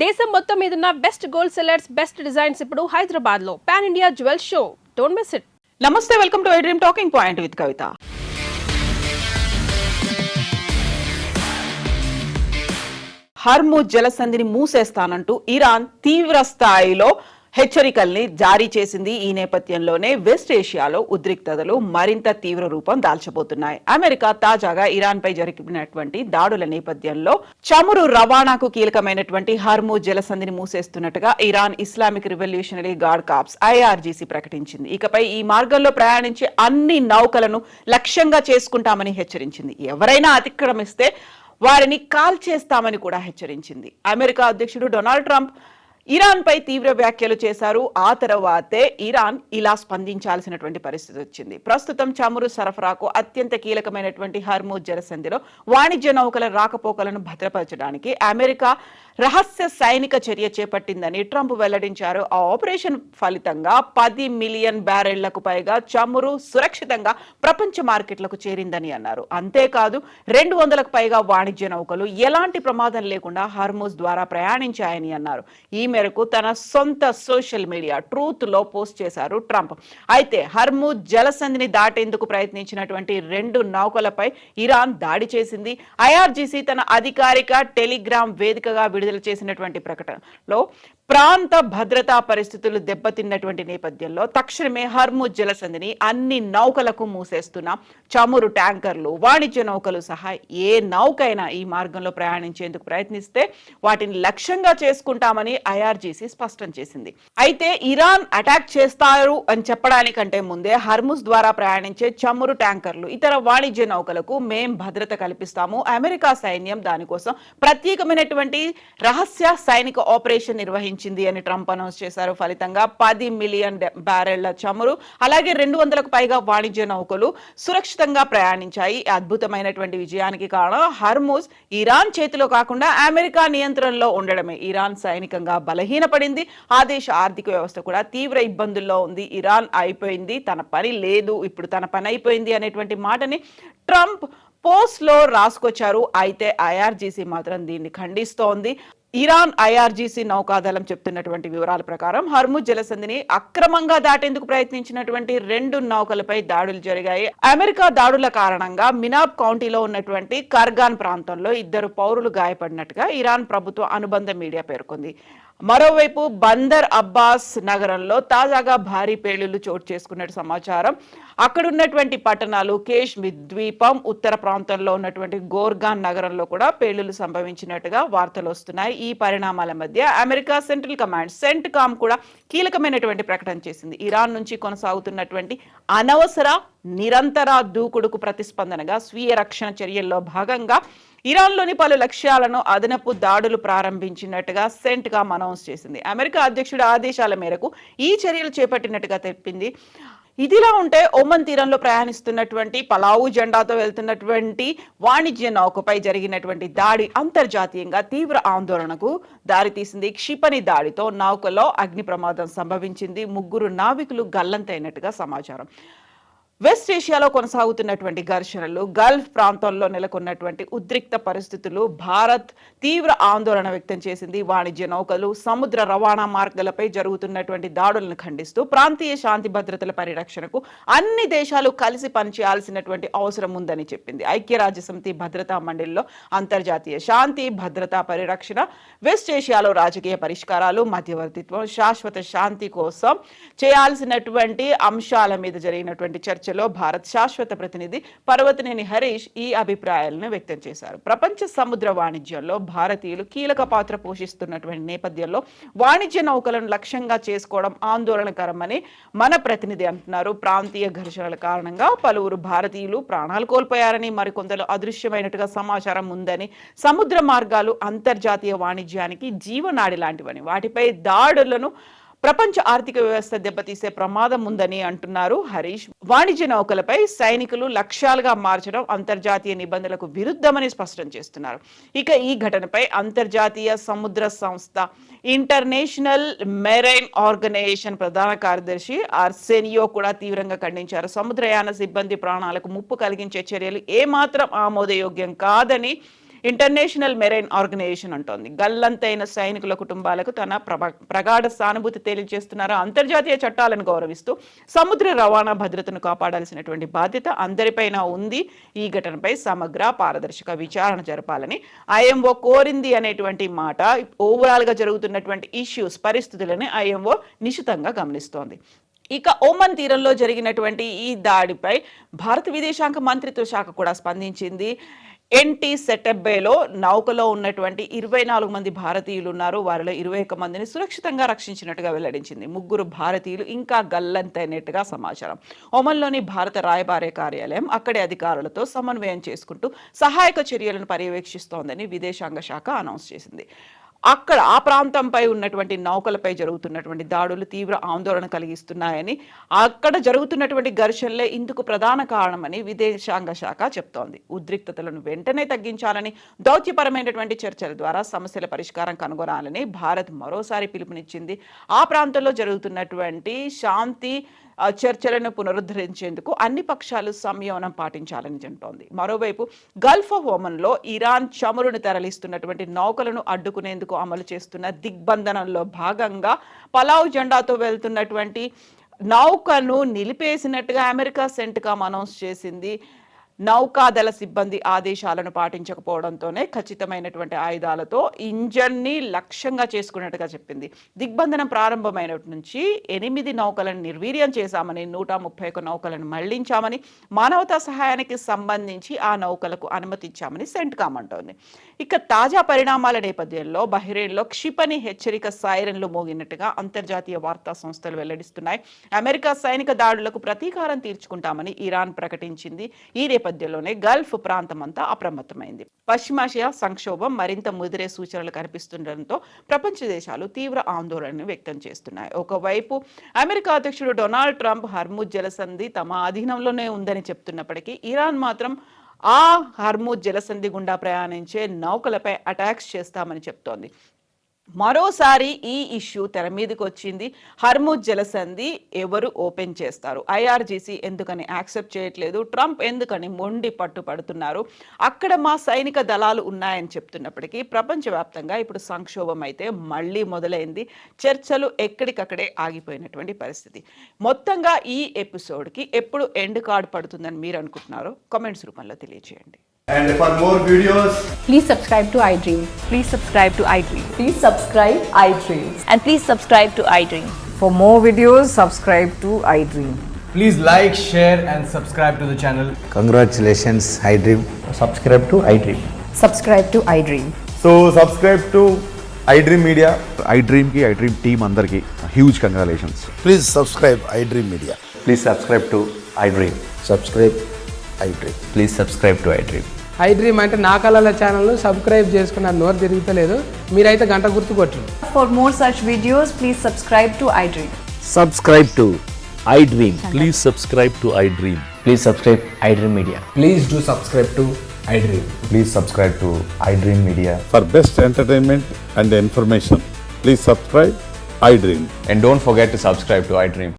దేశం మొత్తం మీదున్న best gold sellers, best designs ఇప్పుడు హైదరాబాద్ లో pan India jewel show. Don't miss it. నమస్తే, welcome to I dream talking point with Kavitha. Hormuz జలసంధిని మూసేస్తానంటూ ఇరాన్ తీవ్ర స్థాయిలో హెచ్చరికల్ని జారీ చేసింది. ఈ నేపథ్యంలోనే వెస్ట్ ఏషియాలో ఉద్రిక్తతలు మరింత తీవ్ర రూపం దాల్చబోతున్నాయి. అమెరికా తాజాగా ఇరాన్ పై జరిపినటువంటి దాడుల నేపథ్యంలో చమురు రవాణాకు కీలకమైనటువంటి హర్ముజ్ జలసంధిని మూసేస్తున్నట్టుగా Iran Islamic revolutionary guard corps IRGC ప్రకటించింది. ఇకపై ఈ మార్గంలో ప్రయాణించే అన్ని నౌకలను లక్ష్యంగా చేసుకుంటామని హెచ్చరించింది. ఎవరైనా అతిక్రమిస్తే వారిని కాల్ చేస్తామని కూడా హెచ్చరించింది. అమెరికా అధ్యక్షుడు డొనాల్డ్ ట్రంప్ ఇరాన్ పై తీవ్ర వ్యాఖ్యలు చేశారు. ఆ తర్వాతే ఇరాన్ ఇలా స్పందించాల్సినటువంటి పరిస్థితి వచ్చింది. ప్రస్తుతం చమురు సరఫరాకు అత్యంత కీలకమైనటువంటి హర్ముజ్ జలసంధిలో వాణిజ్య నౌకల రాకపోకలను భద్రపరచడానికి అమెరికా రహస్య సైనిక చర్య చేపట్టిందని ట్రంప్ వెల్లడించారు. ఆ ఆపరేషన్ ఫలితంగా 10 మిలియన్ బ్యారెళ్లకు పైగా చమురు సురక్షితంగా ప్రపంచ మార్కెట్లకు చేరిందని అన్నారు. అంతేకాదు 200కు పైగా వాణిజ్య నౌకలు ఎలాంటి ప్రమాదం లేకుండా హర్ముజ్ ద్వారా ప్రయాణించాయని అన్నారు. ఈ మేరకు తన సొంత సోషల్ మీడియా ట్రూత్ లో పోస్ట్ చేశారు ట్రంప్. అయితే హర్ముజ్ జలసంధిని దాటేందుకు ప్రయత్నించినటువంటి 2 నౌకలపై ఇరాన్ దాడి చేసింది. IRGC తన అధికారిక టెలిగ్రామ్ వేదికగా విడుదల చేసినటువంటి ప్రకటనలో ప్రాంత భద్రతా పరిస్థితులు దెబ్బతిన్నటువంటి నేపథ్యంలో తక్షణమే హర్ముజ్ జలసంధిని అన్ని నౌకలకు మూసేస్తున్నాం. చమురు ట్యాంకర్లు, వాణిజ్య నౌకలు సహా ఏ నౌకైనా ఈ మార్గంలో ప్రయాణించేందుకు ప్రయత్నిస్తే వాటిని లక్ష్యంగా చేసుకుంటామని IRGC స్పష్టం చేసింది. అయితే ఇరాన్ అటాక్ చేస్తారు అని చెప్పడానికంటే ముందే హర్ముజ్ ద్వారా ప్రయాణించే చమురు ట్యాంకర్లు, ఇతర వాణిజ్య నౌకలకు మేం భద్రత కల్పిస్తాము. అమెరికా సైన్యం దానికోసం ప్రత్యేకమైనటువంటి రహస్య సైనిక ఆపరేషన్ నిర్వహించింది అని ట్రంప్ అనౌన్స్ చేశారు. ఫలితంగా 10 మిలియన్ బ్యారెళ్ల చమురు, అలాగే 200కు పైగా వాణిజ్య నౌకలు సురక్షితంగా ప్రయాణించాయి. అద్భుతమైనటువంటి విజయానికి కారణం హర్ముజ్ ఇరాన్ చేతిలో కాకుండా అమెరికా నియంత్రణలో ఉండడమే. ఇరాన్ సైనికంగా బలహీనపడింది. ఆ దేశ ఆర్థిక వ్యవస్థ కూడా తీవ్ర ఇబ్బందుల్లో ఉంది. ఇరాన్ అయిపోయింది, తన పని లేదు, ఇప్పుడు తన పని అయిపోయింది అనేటువంటి మాటని ట్రంప్ పోస్ట్ లో రాసుకొచ్చారు. అయితే IRGC మాత్రం దీన్ని ఖండిస్తోంది. ఇరాన్ IRGC నౌకాదళం చెప్తున్నటువంటి వివరాల ప్రకారం హర్ముజ్ జలసంధిని అక్రమంగా దాటేందుకు ప్రయత్నించినటువంటి 2 నౌకలపై దాడులు జరిగాయి. అమెరికా దాడుల కారణంగా మినాబ్ కౌంటీలో ఉన్నటువంటి కర్గాన్ ప్రాంతంలో 2 పౌరులు గాయపడినట్టుగా ఇరాన్ ప్రభుత్వ అనుబంధ మీడియా పేర్కొంది. మరోవైపు బందర్ అబ్బాస్ నగరంలో తాజాగా భారీ పేలుళ్లు చోటు చేసుకున్నట్టు సమాచారం. అక్కడ ఉన్నటువంటి పట్టణాలు కేష్మిర్ ద్వీపం, ఉత్తర ప్రాంతంలో ఉన్నటువంటి గోర్గాన్ నగరంలో కూడా పేలుళ్లు సంభవించినట్టుగా వార్తలు వస్తున్నాయి. ఈ పరిణామాల మధ్య అమెరికా సెంట్రల్ కమాండ్ సెంట్కామ్ కూడా కీలకమైనటువంటి ప్రకటన చేసింది. ఇరాన్ నుంచి కొనసాగుతున్నటువంటి అనవసర నిరంతర దూకుడుకు ప్రతిస్పందనగా స్వీయ రక్షణ చర్యల్లో భాగంగా ఇరాన్లోని పలు లక్ష్యాలను అదనపు దాడులు ప్రారంభించినట్టుగా సెంట్కామ్ అనౌన్స్ చేసింది. అమెరికా అధ్యక్షుడి ఆదేశాల మేరకు ఈ చర్యలు చేపట్టినట్టుగా తెలిపింది. ఇదిలా ఉంటే ఒమన్ తీరంలో ప్రయాణిస్తున్నటువంటి పలావు జెండాతో వెళ్తున్నటువంటి వాణిజ్య నౌకపై జరిగినటువంటి దాడి అంతర్జాతీయంగా తీవ్ర ఆందోళనకు దారితీసింది. క్షిపణి దాడితో నౌకలో అగ్ని ప్రమాదం సంభవించింది. 3 నావికులు గల్లంతైనట్టుగా సమాచారం. వెస్ట్ ఏషియాలో కొనసాగుతున్నటువంటి ఘర్షణలు, గల్ఫ్ ప్రాంతంలో నెలకొన్నటువంటి ఉద్రిక్త పరిస్థితులు భారత్ తీవ్ర ఆందోళన వ్యక్తం చేసింది. వాణిజ్య నౌకలు, సముద్ర రవాణా మార్గాలపై జరుగుతున్నటువంటి దాడులను ఖండిస్తూ ప్రాంతీయ శాంతి భద్రతల పరిరక్షణకు అన్ని దేశాలు కలిసి పనిచేయాల్సినటువంటి అవసరం ఉందని చెప్పింది. ఐక్యరాజ్యసమితి భద్రతా మండలిలో అంతర్జాతీయ శాంతి భద్రతా పరిరక్షణ, వెస్ట్ ఏషియాలో రాజకీయ పరిష్కారాలు, మధ్యవర్తిత్వం, శాశ్వత శాంతి కోసం చేయాల్సినటువంటి అంశాల మీద జరిగినటువంటి చర్చలో భారత్ శాశ్వత ప్రతినిధి పర్వతనేని హరీష్ ఈ అభిప్రాయాలను వ్యక్తం చేశారు. ప్రపంచ సముద్ర వాణిజ్యంలో భారతీయులు కీలక పాత్ర పోషిస్తున్నటువంటి నేపథ్యంలో వాణిజ్య నౌకలను లక్ష్యంగా చేసుకోవడం ఆందోళనకరమని మన ప్రతినిధి అంటున్నారు. ప్రాంతీయ ఘర్షణల కారణంగా పలువురు భారతీయులు ప్రాణాలు కోల్పోయారని, మరికొందరు అదృశ్యమైనట్టుగా సమాచారం ఉందని, సముద్ర మార్గాలు అంతర్జాతీయ వాణిజ్యానికి జీవనాడి లాంటివని, వాటిపై దాడులను ప్రపంచ ఆర్థిక వ్యవస్థ దెబ్బతీసే ప్రమాదం ఉందని అంటున్నారు హరీష్. వాణిజ్య నౌకలపై సైనికులు లక్ష్యాలుగా మార్చడం అంతర్జాతీయ నిబంధనలకు విరుద్ధమని స్పష్టం చేస్తున్నారు. ఇక ఈ ఘటనపై అంతర్జాతీయ సముద్ర సంస్థ ఇంటర్నేషనల్ మెరైన్ ఆర్గనైజేషన్ ప్రధాన కార్యదర్శి ఆర్సేనియో కూడా తీవ్రంగా ఖండించారు. సముద్రయాన సిబ్బంది ప్రాణాలకు ముప్పు కలిగించే చర్యలు ఏమాత్రం ఆమోదయోగ్యం కాదని ఇంటర్నేషనల్ మెరైన్ ఆర్గనైజేషన్ అంటోంది. గల్లంతైన సైనికుల కుటుంబాలకు తన ప్రగాఢ సానుభూతి తెలియజేస్తున్నారు. అంతర్జాతీయ చట్టాలను గౌరవిస్తూ సముద్ర రవాణా భద్రతను కాపాడాల్సినటువంటి బాధ్యత అందరిపైన ఉంది. ఈ ఘటనపై సమగ్ర పారదర్శక విచారణ జరపాలని ఐఎంఓ కోరింది అనేటువంటి మాట ఓవరాల్ గా జరుగుతున్నటువంటి ఇష్యూస్ పరిస్థితులని ఐఎంఓ నిశితంగా గమనిస్తోంది. ఇక ఓమన్ తీరంలో జరిగినటువంటి ఈ దాడిపై భారత విదేశాంగ మంత్రిత్వ శాఖ కూడా స్పందించింది. ఎన్టీ సెటెబ్బేలో నౌకలో ఉన్నటువంటి 24 మంది భారతీయులు ఉన్నారు. వారిలో 21 మందిని సురక్షితంగా రక్షించినట్టుగా వెల్లడించింది. 3 భారతీయులు ఇంకా గల్లంతైనట్టుగా సమాచారం. ఒమన్లోని భారత రాయబార కార్యాలయం అక్కడి అధికారులతో సమన్వయం చేసుకుంటూ సహాయక చర్యలను పర్యవేక్షిస్తోందని విదేశాంగ శాఖ అనౌన్స్ చేసింది. అక్కడ ఆ ప్రాంతంపై ఉన్నటువంటి నౌకలపై జరుగుతున్నటువంటి దాడులు తీవ్ర ఆందోళన కలిగిస్తున్నాయని, అక్కడ జరుగుతున్నటువంటి ఘర్షణలే ఇందుకు ప్రధాన కారణమని విదేశాంగ శాఖ చెప్తోంది. ఉద్రిక్తతలను వెంటనే తగ్గించాలని, దౌత్యపరమైనటువంటి చర్చల ద్వారా సమస్యల పరిష్కారం కనుగొనాలని భారత్ మరోసారి పిలుపునిచ్చింది. ఆ ప్రాంతంలో జరుగుతున్నటువంటి శాంతి చర్చలను పునరుద్ధరించేందుకు అన్ని పక్షాలు సంయమనం పాటించాలని అంటోంది. మరోవైపు గల్ఫ్ ఆఫ్ ఒమన్లో ఇరాన్ చమురును తరలిస్తున్నటువంటి నౌకలను అడ్డుకునేందుకు అమలు చేస్తున్న దిగ్బంధనంలో భాగంగా పలావ్ జెండాతో వెళ్తున్నటువంటి నౌకను నిలిపేసినట్టుగా అమెరికా సెంట్కామ్ అనౌన్స్ చేసింది. నౌకాదళ సిబ్బంది ఆదేశాలను పాటించకపోవడంతోనే ఖచ్చితమైనటువంటి ఆయుధాలతో ఇంజన్ని లక్ష్యంగా చేసుకున్నట్టుగా చెప్పింది. దిగ్బంధనం ప్రారంభమైనప్పటి నుంచి 8 నౌకలను నిర్వీర్యం చేశామని, 131 నౌకలను మళ్లించామని, మానవతా సహాయానికి సంబంధించి ఆ నౌకలకు అనుమతించామని సెంట్కామ్ అంటోంది. ఇక తాజా పరిణామాల నేపథ్యంలో బహ్రెయిన్లో క్షిపణి హెచ్చరిక సైరన్లు మోగినట్టుగా అంతర్జాతీయ వార్తా సంస్థలు వెల్లడిస్తున్నాయి. అమెరికా సైనిక దాడులకు ప్రతీకారం తీర్చుకుంటామని ఇరాన్ ప్రకటించింది. ఈ నేపథ్యంలోనే గల్ఫ్ ప్రాంతం అంతా అప్రమత్తమైంది. పశ్చిమాసియా సంక్షోభం మరింత ముదిరే సూచనలు కనిపిస్తుండటంతో ప్రపంచ దేశాలు తీవ్ర ఆందోళనను వ్యక్తం చేస్తున్నాయి. ఒకవైపు అమెరికా అధ్యక్షుడు డొనాల్డ్ ట్రంప్ హర్ముజ్ జలసంధి తమ అధీనంలోనే ఉందని చెప్తున్నప్పటికీ ఇరాన్ మాత్రం ఆ హర్ముజ్ జలసంధి గుండా ప్రయాణించే నౌకలపై అటాక్స్ చేస్తామని చెప్తోంది. మరోసారి ఈ ఇష్యూ తెర మీదకి వచ్చింది. హర్ముజ్ జలసంధి ఎవరు ఓపెన్ చేస్తారు? ఐఆర్జీసీ ఎందుకని యాక్సెప్ట్ చేయట్లేదు? ట్రంప్ ఎందుకని మొండి పట్టుపడుతున్నారు? అక్కడ మా సైనిక దళాలు ఉన్నాయని చెప్తున్నప్పటికీ ప్రపంచవ్యాప్తంగా ఇప్పుడు సంక్షోభం అయితే మళ్ళీ మొదలైంది. చర్చలు ఎక్కడికక్కడే ఆగిపోయినటువంటి పరిస్థితి. మొత్తంగా ఈ ఎపిసోడ్కి ఎప్పుడు ఎండ్ కార్డ్ పడుతుందని మీరు అనుకుంటున్నారో కామెంట్స్ రూపంలో తెలియజేయండి. And for more videos, Please subscribe to iDream. Please subscribe to iDream. Please subscribe iDream. And please subscribe to iDream. For more videos, subscribe to iDream. please like, share and subscribe to the channel. Congratulations, iDream. Subscribe to iDream. Subscribe to iDream. So subscribe to iDream Media. iDream ki iDream team andarki huge congratulations. Please subscribe iDream Media. Please subscribe to iDream. Subscribe iDream. Please subscribe to iDream. iDream అంటే నా కళల channel subscribe చేసుకున్న నోరు తిరుగుతలేదు. మీరైతే గంట గుర్తు కొట్టండి. For more such videos, please subscribe to iDream. Subscribe to iDream. Please subscribe to iDream. Please subscribe iDream Media. Please do subscribe to iDream. Please subscribe to iDream Media. For best entertainment and information, please subscribe iDream. And don't forget to subscribe to iDream.